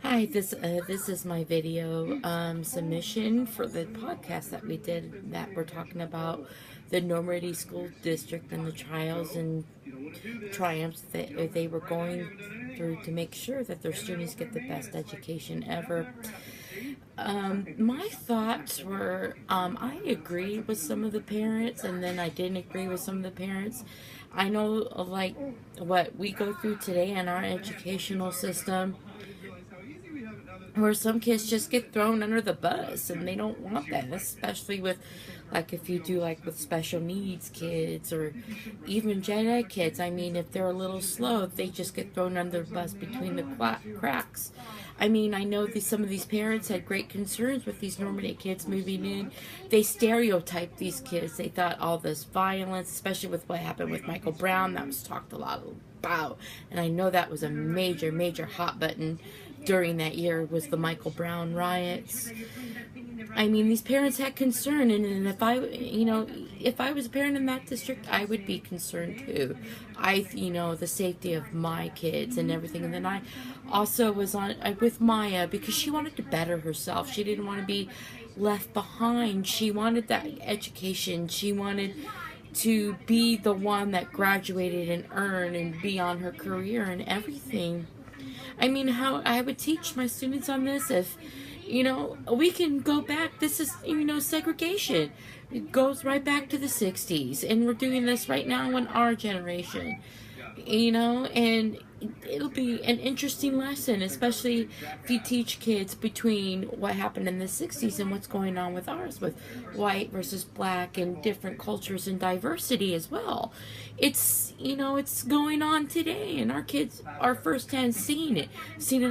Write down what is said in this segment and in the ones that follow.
Hi, this is my video submission for the podcast that we did, that we're talking about the Normandy School District and the trials and triumphs that they were going through to make sure that their students get the best education ever. My thoughts were, I agree with some of the parents, and then I didn't agree with some of the parents. I know, like, what we go through today in our educational system, where some kids just get thrown under the bus, and they don't want that, especially with, like, if you do, like, with special needs kids, or even gen ed kids. I mean, if they're a little slow, they just get thrown under the bus between the cracks. I mean, I know some of these parents had great concerns with these Normandy kids moving in. They stereotyped these kids. They thought all this violence, especially with what happened with Michael Brown, that was talked a lot about. And I know that was a major, major hot button during that year, was the Michael Brown riots. I mean, these parents had concern, and if I was a parent in that district, I would be concerned too. The safety of my kids and everything. And then I also was with Maya, because she wanted to better herself. She didn't want to be left behind. She wanted that education. She wanted to be the one that graduated and earned and be on her career and everything. I mean, how I would teach my students on this, if, we can go back. This is, segregation. It goes right back to the 60s, and we're doing this right now in our generation, and it'll be an interesting lesson, especially if you teach kids between what happened in the 60s and what's going on with ours, with white versus black and different cultures and diversity as well. It's, it's going on today, and our kids are firsthand seeing it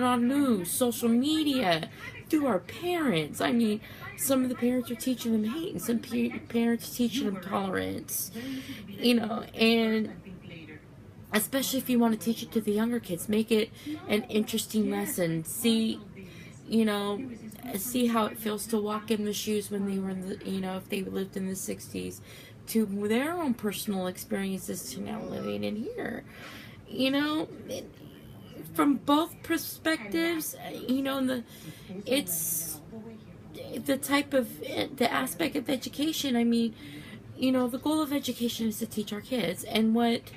on news, social media, through our parents. I mean, some of the parents are teaching them hate, and some parents are teaching them tolerance, and especially if you want to teach it to the younger kids, make it an interesting lesson. See how it feels to walk in the shoes when they were in the, if they lived in the 60s, to their own personal experiences to now living in here. From both perspectives, it's the type of, the aspect of education. I mean, the goal of education is to teach our kids, and what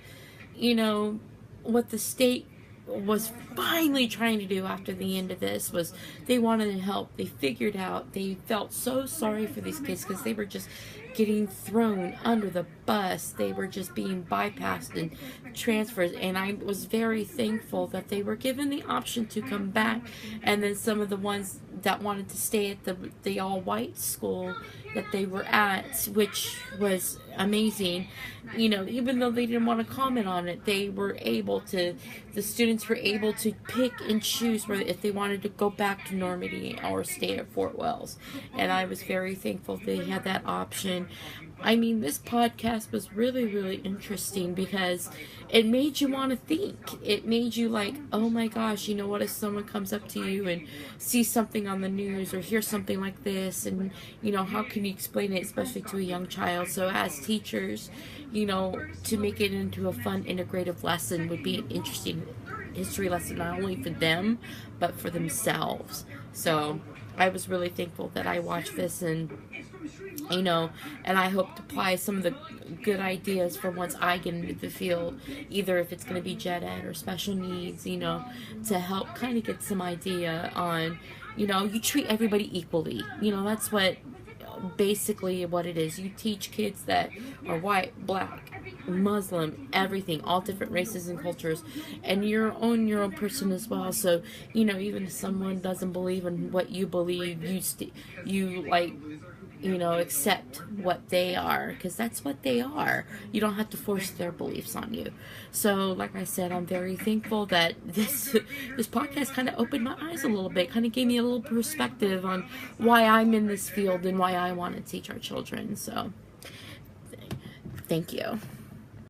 the state was finally trying to do after the end of this was they wanted to help. They figured out, they felt so sorry for these kids because they were just getting thrown under the bus. They were just being bypassed and transferred, and I was very thankful that they were given the option to come back. And then some of the ones that wanted to stay at the all-white school that they were at, which was amazing, even though they didn't want to comment on it, the students were able to pick and choose whether if they wanted to go back to Normandy or stay at Fort Wells. And I was very thankful they had that option. I mean, this podcast was really, really interesting because it made you want to think. It made you like, oh my gosh, what if someone comes up to you and sees something on the news or hears something like this, and, how can you explain it, especially to a young child? So as teachers, to make it into a fun, integrative lesson would be an interesting history lesson, not only for them, but for themselves. So I was really thankful that I watched this, and and I hope to apply some of the good ideas for once I get into the field, either if it's going to be gen ed or special needs, to help kind of get some idea on, you treat everybody equally. That's what basically what it is. You teach kids that are white, black, Muslim, everything, all different races and cultures, and your own person as well. So even if someone doesn't believe in what you believe, you accept what they are, because that's what they are. You don't have to force their beliefs on you. So like I said, I'm very thankful that this podcast kind of opened my eyes a little bit, kind of gave me a little perspective on why I'm in this field and why I want to teach our children. So thank you.